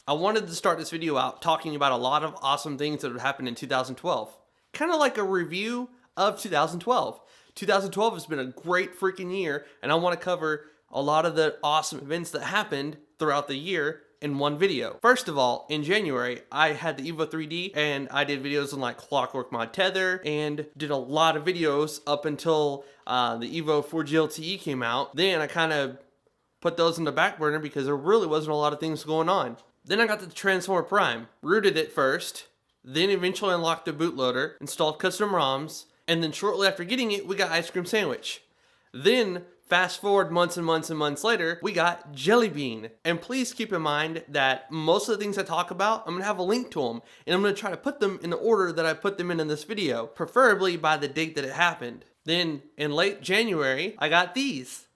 I wanted to start this video out talking about a lot of awesome things that have happened in 2012. Kind of like a review of 2012. 2012 has been a great freaking year, and I want to cover a lot of the awesome events that happened throughout the year in one video. First of all, in January, I had the Evo 3D and I did videos on like Clockwork Mod Tether and did a lot of videos up until the Evo 4G LTE came out. Then I kind of put those in the back burner because there really wasn't a lot of things going on. Then I got the Transformer Prime, rooted it first, then eventually unlocked the bootloader, installed custom ROMs, and then shortly after getting it, we got Ice Cream Sandwich. Then, fast forward months and months and months later, we got Jelly Bean. And please keep in mind that most of the things I talk about, I'm going to have a link to them, and I'm going to try to put them in the order that I put them in this video, preferably by the date that it happened. Then, in late January, I got these.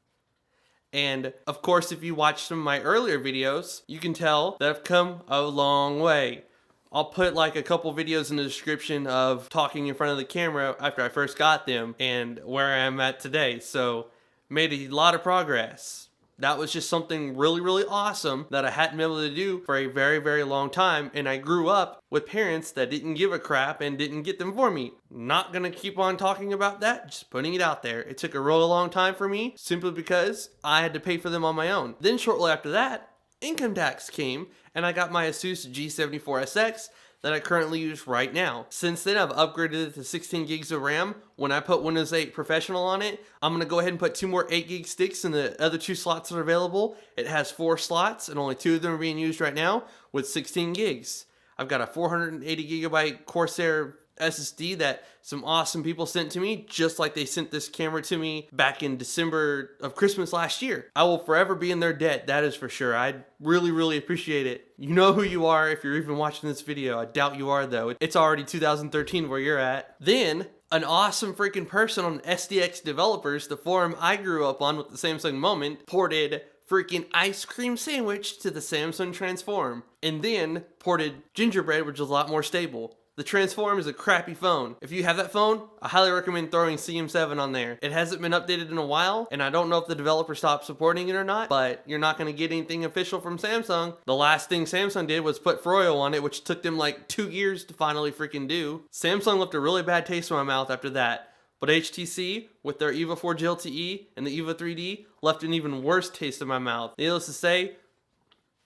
And of course, if you watch some of my earlier videos, you can tell that I've come a long way. I'll put like a couple videos in the description of talking in front of the camera after I first got them and where I am at today. So, made a lot of progress. That was just something really, really awesome that I hadn't been able to do for a very, very long time. And I grew up with parents that didn't give a crap and didn't get them for me. Not gonna keep on talking about that, just putting it out there. It took a really long time for me simply because I had to pay for them on my own. Then shortly after that, income tax came and I got my Asus G74SX that I currently use right now. Since then, I've upgraded it to 16 gigs of RAM. When I put Windows 8 Professional on it, I'm gonna go ahead and put 2 more 8 gig sticks in the other 2 slots that are available. It has 4 slots and only 2 of them are being used right now with 16 gigs. I've got a 480 gigabyte Corsair SSD that some awesome people sent to me, just like they sent this camera to me back in December of Christmas last year. I will forever be in their debt, that is for sure. I really, really appreciate it. You know who you are if you're even watching this video. I doubt you are though. It's already 2013 where you're at. Then, an awesome freaking person on SDX Developers, the forum I grew up on with the Samsung Moment, ported freaking Ice Cream Sandwich to the Samsung Transform. And then ported Gingerbread, which is a lot more stable. The Transform is a crappy phone. If you have that phone, I highly recommend throwing CM7 on there. It hasn't been updated in a while, and I don't know if the developer stopped supporting it or not, but you're not going to get anything official from Samsung. The last thing Samsung did was put Froyo on it, which took them like 2 years to finally freaking do. Samsung left a really bad taste in my mouth after that. But HTC, with their Evo 4G LTE and the Evo 3D, left an even worse taste in my mouth. Needless to say,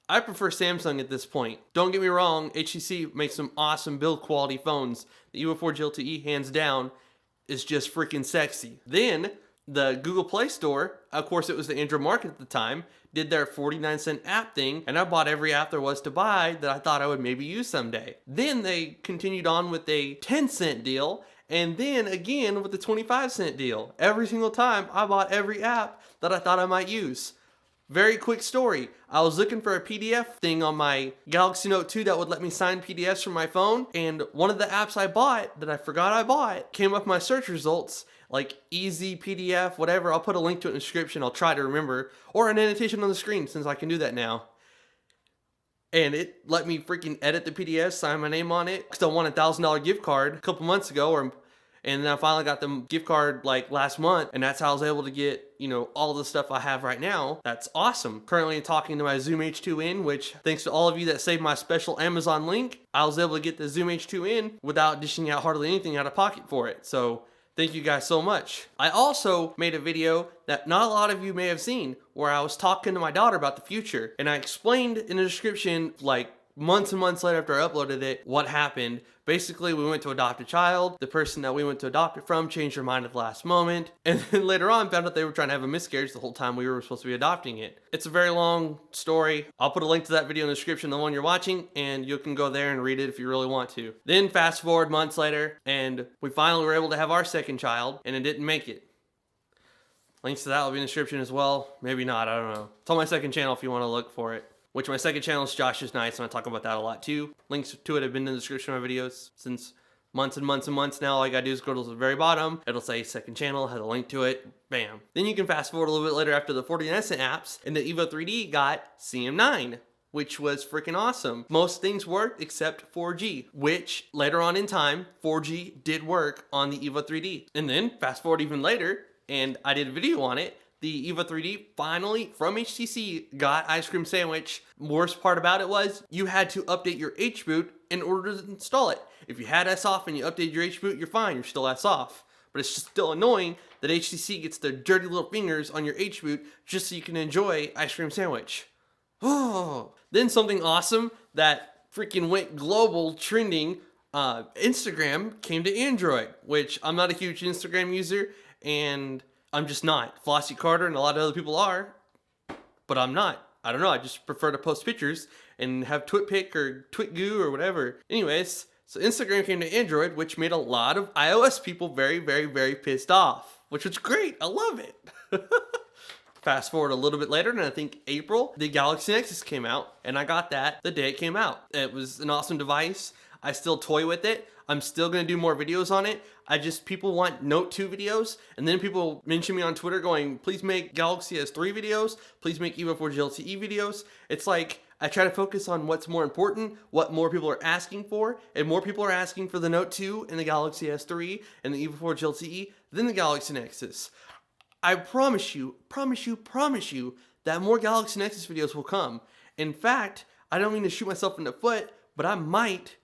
I prefer Samsung at this point. Don't get me wrong, HTC makes some awesome build quality phones. The Evo 4G LTE, hands down, is just freaking sexy. Then, the Google Play Store, of course it was the Android market at the time, did their 49-cent app thing, and I bought every app there was to buy that I thought I would maybe use someday. Then they continued on with a 10-cent deal, and then again with the 25-cent deal. Every single time, I bought every app that I thought I might use. Very quick story. I was looking for a PDF thing on my Galaxy Note 2 that would let me sign PDFs from my phone, and one of the apps I bought that I forgot I bought came up my search results, like Easy PDF, whatever. I'll put a link to it in the description. I'll try to remember, or an annotation on the screen since I can do that now. And it let me freaking edit the PDF, sign my name on it. Still won a $1,000 gift card a couple months ago, and then I finally got the gift card like last month, and that's how I was able to get, you know, all the stuff I have right now. That's awesome. Currently talking to my Zoom H2N, which thanks to all of you that saved my special Amazon link, I was able to get the Zoom H2N without dishing out hardly anything out of pocket for it. So thank you guys so much. I also made a video that not a lot of you may have seen where I was talking to my daughter about the future, and I explained in the description, like months and months later after I uploaded it, what happened. Basically, we went to adopt a child. The person that we went to adopt it from changed her mind at the last moment. And then later on, found out they were trying to have a miscarriage the whole time we were supposed to be adopting it. It's a very long story. I'll put a link to that video in the description, the one you're watching, and you can go there and read it if you really want to. Then fast forward months later, and we finally were able to have our second child, and it didn't make it. Links to that will be in the description as well. Maybe not, I don't know. It's on my second channel if you want to look for it. Which my second channel is Josh is Nice, and I talk about that a lot too. Links to it have been in the description of my videos since months and months and months now. All you gotta do is go to the very bottom. It'll say second channel, has a link to it. Bam. Then you can fast forward a little bit later after the 49-cent apps, and the Evo 3D got CM9, which was freaking awesome. Most things worked except 4G, which later on in time, 4G did work on the Evo 3D. And then fast forward even later, and I did a video on it, The EVO 3D finally from HTC got Ice Cream Sandwich. Worst part about it was you had to update your HBoot in order to install it. If you had S off and you updated your HBoot, you're fine, you're still S off. But it's just still annoying that HTC gets their dirty little fingers on your HBoot just so you can enjoy Ice Cream Sandwich. Oh. Then something awesome that freaking went global trending, Instagram came to Android, which I'm not a huge Instagram user, and I'm just not. Flossie Carter and a lot of other people are, but I'm not. I don't know, I just prefer to post pictures and have TwitPic or TwitGoo or whatever. Anyways, so Instagram came to Android, which made a lot of iOS people very, very, very pissed off, which was great. I love it. Fast forward a little bit later, and I think April, the Galaxy Nexus came out, and I got that the day it came out. It was an awesome device. I still toy with it. I'm still going to do more videos on it. People want Note 2 videos, and then people mention me on Twitter going, please make Galaxy S3 videos, please make EVO 4G LTE videos. It's like, I try to focus on what's more important, what more people are asking for, and more people are asking for the Note 2 and the Galaxy S3 and the EVO 4G LTE than the Galaxy Nexus. I promise you that more Galaxy Nexus videos will come. In fact, I don't mean to shoot myself in the foot, but I might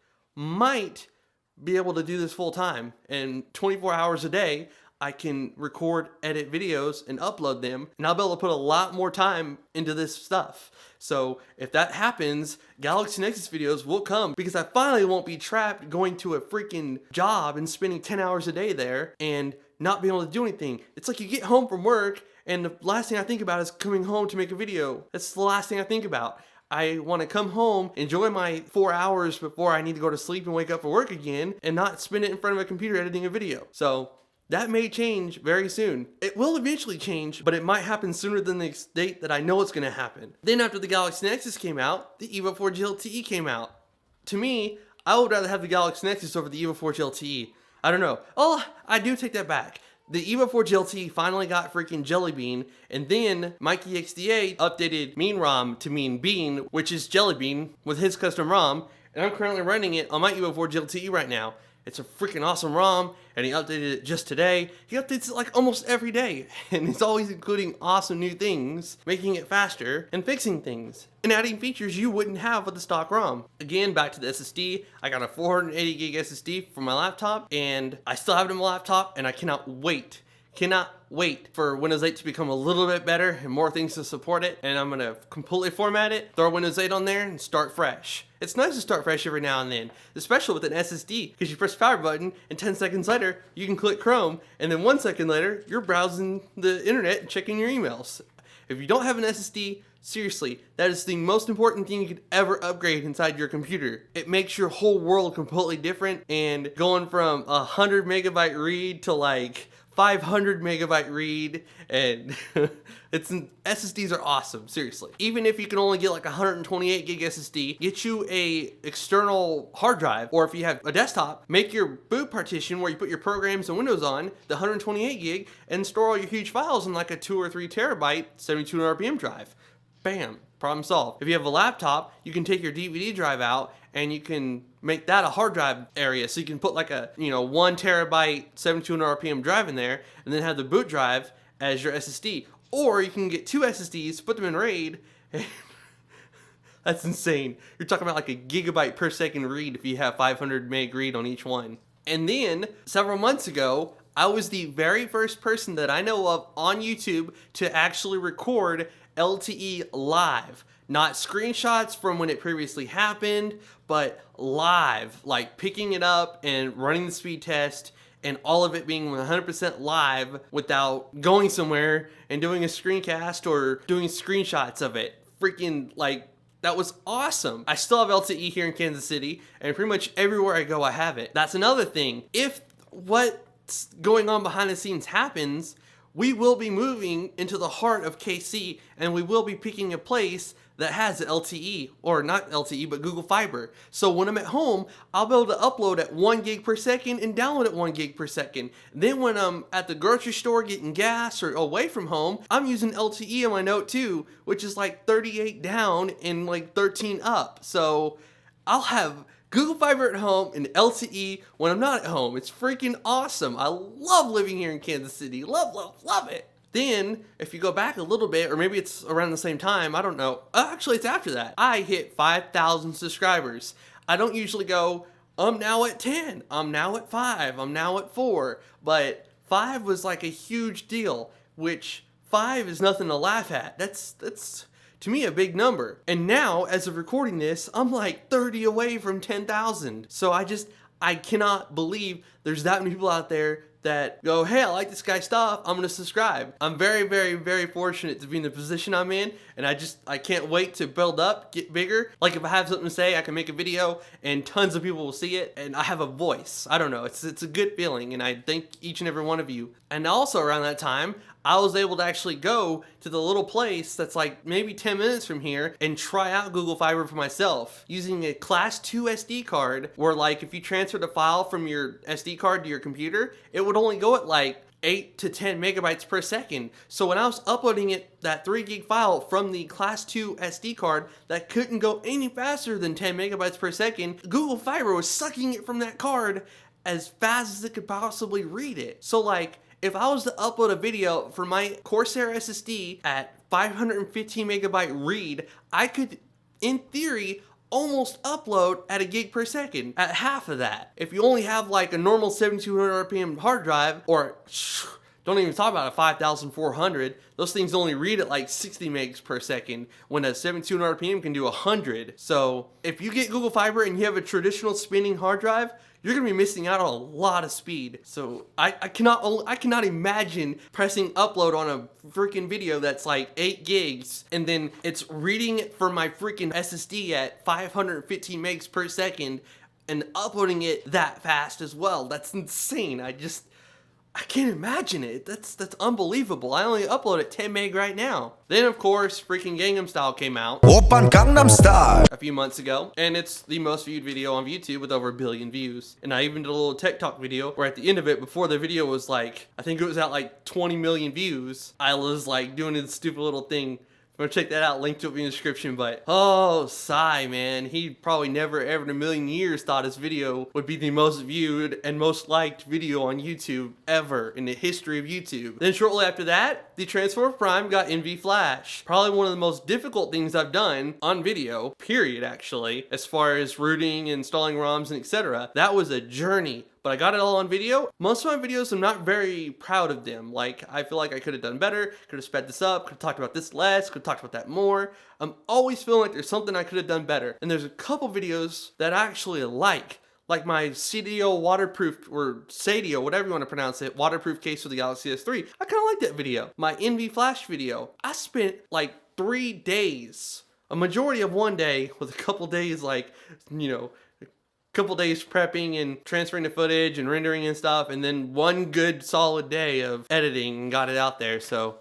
be able to do this full time. And 24 hours a day, I can record, edit videos, and upload them. And I'll be able to put a lot more time into this stuff. So if that happens, Galaxy Nexus videos will come because I finally won't be trapped going to a freaking job and spending 10 hours a day there and not being able to do anything. It's like you get home from work and the last thing I think about is coming home to make a video. That's the last thing I think about. I want to come home, enjoy my 4 hours before I need to go to sleep and wake up for work again, and not spend it in front of a computer editing a video. So that may change very soon. It will eventually change, but it might happen sooner than the date that I know it's going to happen. Then after the Galaxy Nexus came out, the EVO 4G LTE came out. To me, I would rather have the Galaxy Nexus over the EVO 4G LTE. I don't know. Oh, I do take that back. The EVO 4G LTE finally got freaking Jelly Bean, and then Mikey XDA updated Mean ROM to Mean Bean, which is Jelly Bean, with his custom ROM, and I'm currently running it on my EVO 4G LTE right now. It's a freaking awesome ROM, and he updated it just today. He updates it like almost every day, and he's always including awesome new things, making it faster, and fixing things, and adding features you wouldn't have with the stock ROM. Again, back to the SSD, I got a 480 gig SSD for my laptop, and I still have it on my laptop, and I cannot wait for Windows 8 to become a little bit better and more things to support it, and I'm gonna completely format it, throw Windows 8 on there, and start fresh. It's nice to start fresh every now and then, especially with an SSD, because you press the power button, and 10 seconds later, you can click Chrome, and then 1 second later, you're browsing the internet and checking your emails. If you don't have an SSD, seriously, that is the most important thing you could ever upgrade inside your computer. It makes your whole world completely different, and going from 100 megabyte read to like 500 megabyte read, and SSDs are awesome, seriously. Even if you can only get like 128 gig SSD, get you a external hard drive, or if you have a desktop, make your boot partition where you put your programs and Windows on, the 128 gig, and store all your huge files in like a 2 or 3 terabyte 7200 RPM drive. Bam, problem solved. If you have a laptop, you can take your DVD drive out and you can make that a hard drive area. So you can put like a, 1 terabyte 7200 RPM drive in there and then have the boot drive as your SSD. Or you can get 2 SSDs, put them in RAID. That's insane. You're talking about like a gigabyte per second read if you have 500 meg read on each one. And then several months ago, I was the very first person that I know of on YouTube to actually record LTE live. Not screenshots from when it previously happened, but live, like picking it up and running the speed test and all of it being 100% live without going somewhere and doing a screencast or doing screenshots of it. Freaking, like, that was awesome. I still have LTE here in Kansas City, and pretty much everywhere I go I have it. That's another thing. If what's going on behind the scenes happens, we will be moving into the heart of KC, and we will be picking a place that has LTE, or not LTE, but Google Fiber. So when I'm at home, I'll be able to upload at 1 gig per second and download at 1 gig per second. Then when I'm at the grocery store getting gas or away from home, I'm using LTE on my Note 2, which is like 38 down and like 13 up. So I'll have Google Fiber at home and LTE when I'm not at home. It's freaking awesome. I love living here in Kansas City. Love, love, love it. Then, if you go back a little bit, or maybe it's around the same time, I don't know. Actually, it's after that. I hit 5,000 subscribers. I don't usually go, I'm now at 10, I'm now at 5, I'm now at 4. But 5 was like a huge deal, which 5 is nothing to laugh at. That's to me a big number. And now, as of recording this, I'm like 30 away from 10,000. So I cannot believe there's that many people out there that go, hey, I like this guy's stuff, I'm gonna subscribe. I'm very, very, very fortunate to be in the position I'm in, and I can't wait to build up, get bigger. Like if I have something to say, I can make a video and tons of people will see it, and I have a voice. I don't know, it's a good feeling, and I thank each and every one of you. And also around that time, I was able to actually go to the little place that's like maybe 10 minutes from here and try out Google Fiber for myself using a class 2 SD card, where like if you transferred a file from your SD card to your computer, it would only go at like 8 to 10 megabytes per second. So when I was uploading that 3 gig file from the class 2 SD card that couldn't go any faster than 10 megabytes per second, Google Fiber was sucking it from that card as fast as it could possibly read it. So like, if I was to upload a video for my Corsair SSD at 515 megabyte read, I could, in theory, almost upload at a gig per second at half of that. If you only have like a normal 7200 RPM hard drive, or don't even talk about a 5400, those things only read at like 60 megs per second when a 7200 RPM can do 100. So if you get Google Fiber and you have a traditional spinning hard drive, you're gonna be missing out on a lot of speed. So I cannot imagine pressing upload on a freaking video that's like 8 gigs and then it's reading it from my freaking SSD at 515 megs per second and uploading it that fast as well. That's insane. I can't imagine it. That's unbelievable. I only upload at 10 meg right now. Then of course, freaking Gangnam Style came out. Oppan Gangnam Style. A few months ago, and it's the most viewed video on YouTube with over 1 billion views. And I even did a little tech talk video where at the end of it, before the video was like, I think it was at like 20 million views, I was like doing this stupid little thing. I'm gonna check that out, link to it in the description, but oh, Psy, man, he probably never ever in a million years thought his video would be the most viewed and most liked video on YouTube ever in the history of YouTube. Then shortly after that, the Transformer Prime got NV Flash. Probably one of the most difficult things I've done on video, period, actually, as far as rooting, installing ROMs, and etc. That was a journey. But I got it all on video. Most of my videos, I'm not very proud of them. Like, I feel like I could have done better, could have sped this up, could have talked about this less, could have talked about that more. I'm always feeling like there's something I could have done better. And there's a couple videos that I actually like my CDO waterproof, or Sadio, whatever you want to pronounce it, waterproof case for the Galaxy S3. I kind of like that video. My NV Flash video, I spent like 3 days, a majority of one day with a couple days like, you know, couple days prepping and transferring the footage and rendering and stuff, and then one good solid day of editing and got it out there. So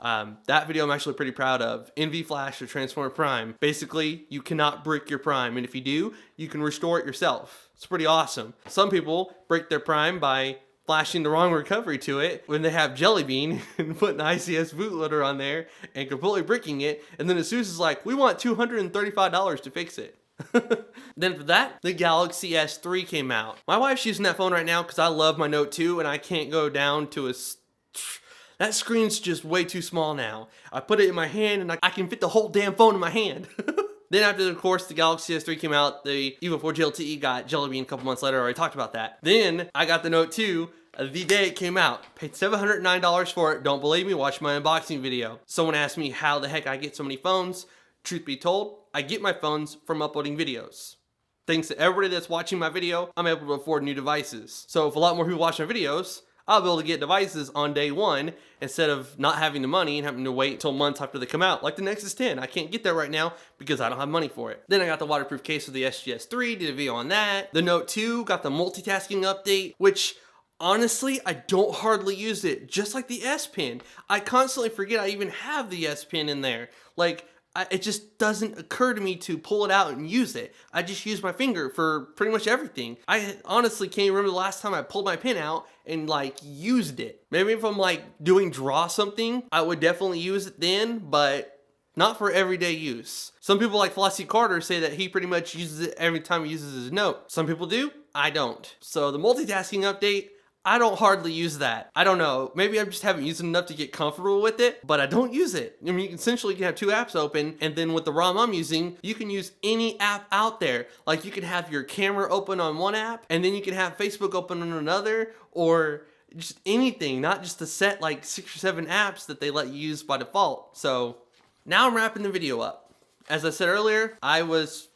that video I'm actually pretty proud of. NV Flash or Transformer Prime. Basically, you cannot brick your Prime, and if you do, you can restore it yourself. It's pretty awesome. Some people break their Prime by flashing the wrong recovery to it when they have Jelly Bean and putting the ICS bootloader on there and completely bricking it, and then ASUS is like, we want $235 to fix it. Then for that, the Galaxy S3 came out. My wife's using that phone right now because I love my Note 2 and I can't go down to that screen's just way too small now. I put it in my hand and I can fit the whole damn phone in my hand. Then after, of course, the Galaxy S3 came out, the Evo 4 GLTE got Jelly Bean a couple months later. I already talked about that. Then I got the Note 2 the day it came out. Paid $709 for it. Don't believe me? Watch my unboxing video. Someone asked me how the heck I get so many phones. Truth be told, I get my phones from uploading videos. Thanks to everybody that's watching my video, I'm able to afford new devices. So if a lot more people watch my videos, I'll be able to get devices on day one instead of not having the money and having to wait until months after they come out. Like the Nexus 10, I can't get that right now because I don't have money for it. Then I got the waterproof case for the SGS3, did a video on that. The Note 2 got the multitasking update, which honestly, I don't hardly use it, just like the S Pen. I constantly forget I even have the S Pen in there. Like, it just doesn't occur to me to pull it out and use it. I just use my finger for pretty much everything. I honestly can't remember the last time I pulled my pen out and like used it. Maybe if I'm like doing draw something, I would definitely use it then, but not for everyday use. Some people like Flossie Carter say that he pretty much uses it every time he uses his Note. Some people do, I don't. So the multitasking update, I don't hardly use that. I don't know. Maybe I just haven't used it enough to get comfortable with it, but I don't use it. I mean, you can essentially have two apps open, and then with the ROM I'm using, you can use any app out there. Like you can have your camera open on one app, and then you can have Facebook open on another, or just anything, not just the set like 6 or 7 apps that they let you use by default. So now I'm wrapping the video up. As I said earlier, I was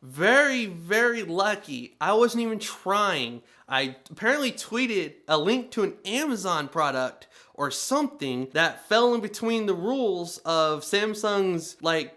very, very lucky. I wasn't even trying. I apparently tweeted a link to an Amazon product or something that fell in between the rules of Samsung's like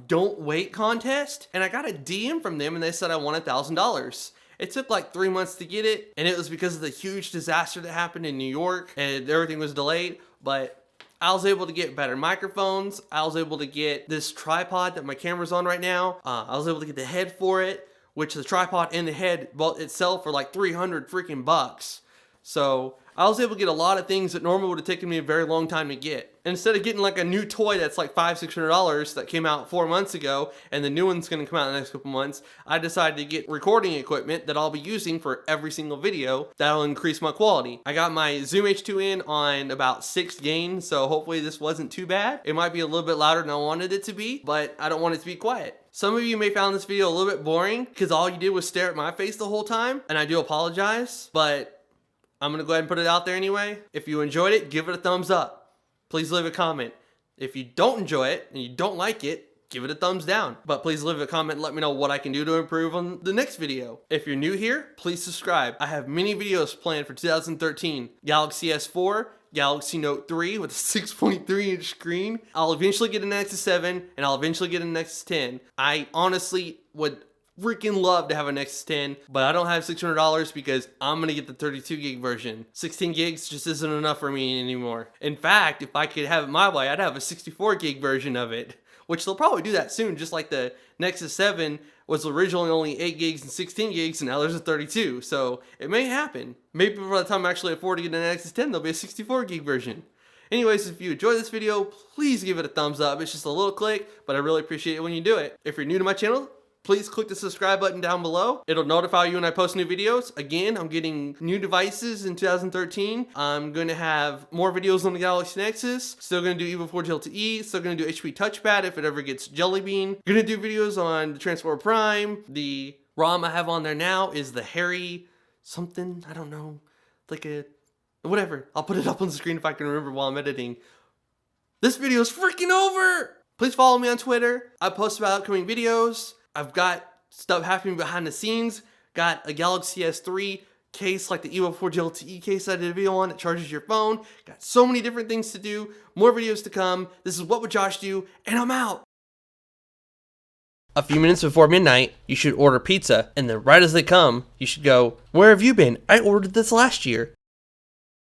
don't wait contest, and I got a DM from them and they said I won $1,000. It took like 3 months to get it, and it was because of the huge disaster that happened in New York and everything was delayed, but I was able to get better microphones. I was able to get this tripod that my camera's on right now. I was able to get the head for it, which the tripod and the head both itself are like 300 freaking bucks. So I was able to get a lot of things that normally would have taken me a very long time to get. Instead of getting like a new toy that's like $500-$600 that came out 4 months ago, and the new one's gonna come out in the next couple months, I decided to get recording equipment that I'll be using for every single video that'll increase my quality. I got my Zoom H2 in on about 6th gain, so hopefully this wasn't too bad. It might be a little bit louder than I wanted it to be, but I don't want it to be quiet. Some of you may found this video a little bit boring because all you did was stare at my face the whole time, and I do apologize, but I'm gonna go ahead and put it out there anyway. If you enjoyed it, give it a thumbs up. Please leave a comment. If you don't enjoy it and you don't like it, give it a thumbs down. But please leave a comment and let me know what I can do to improve on the next video. If you're new here, please subscribe. I have many videos planned for 2013. Galaxy S4, Galaxy Note 3 with a 6.3 inch screen. I'll eventually get an Nexus 7 and I'll eventually get a Nexus 10. I honestly would freaking love to have a Nexus 10, but I don't have $600 because I'm gonna get the 32 gig version. 16 gigs just isn't enough for me anymore. In fact, if I could have it my way, I'd have a 64 gig version of it, which they'll probably do that soon, just like the Nexus 7 was originally only 8 gigs and 16 gigs, and now there's a 32, so it may happen. Maybe by the time I actually afford to get a Nexus 10, there'll be a 64 gig version. Anyways, if you enjoyed this video, please give it a thumbs up. It's just a little click, but I really appreciate it when you do it. If you're new to my channel, please click the subscribe button down below. It'll notify you when I post new videos. Again, I'm getting new devices in 2013. I'm going to have more videos on the Galaxy Nexus. Still going to do evo4 LTE. Still going to do HP Touchpad if it ever gets Jelly Bean. Going to do videos on the Transporter Prime. The ROM I have on there now is the Harry something. I don't know. Like a... whatever. I'll put it up on the screen if I can remember while I'm editing. This video is freaking over! Please follow me on Twitter. I post about upcoming videos. I've got stuff happening behind the scenes. Got a Galaxy S3 case like the evo4 LTE case I did a video on that charges your phone. Got so many different things to do. More videos to come. This is What Would Josh Do? And I'm out. A few minutes before midnight, you should order pizza. And then right as they come, you should go, "Where have you been? I ordered this last year."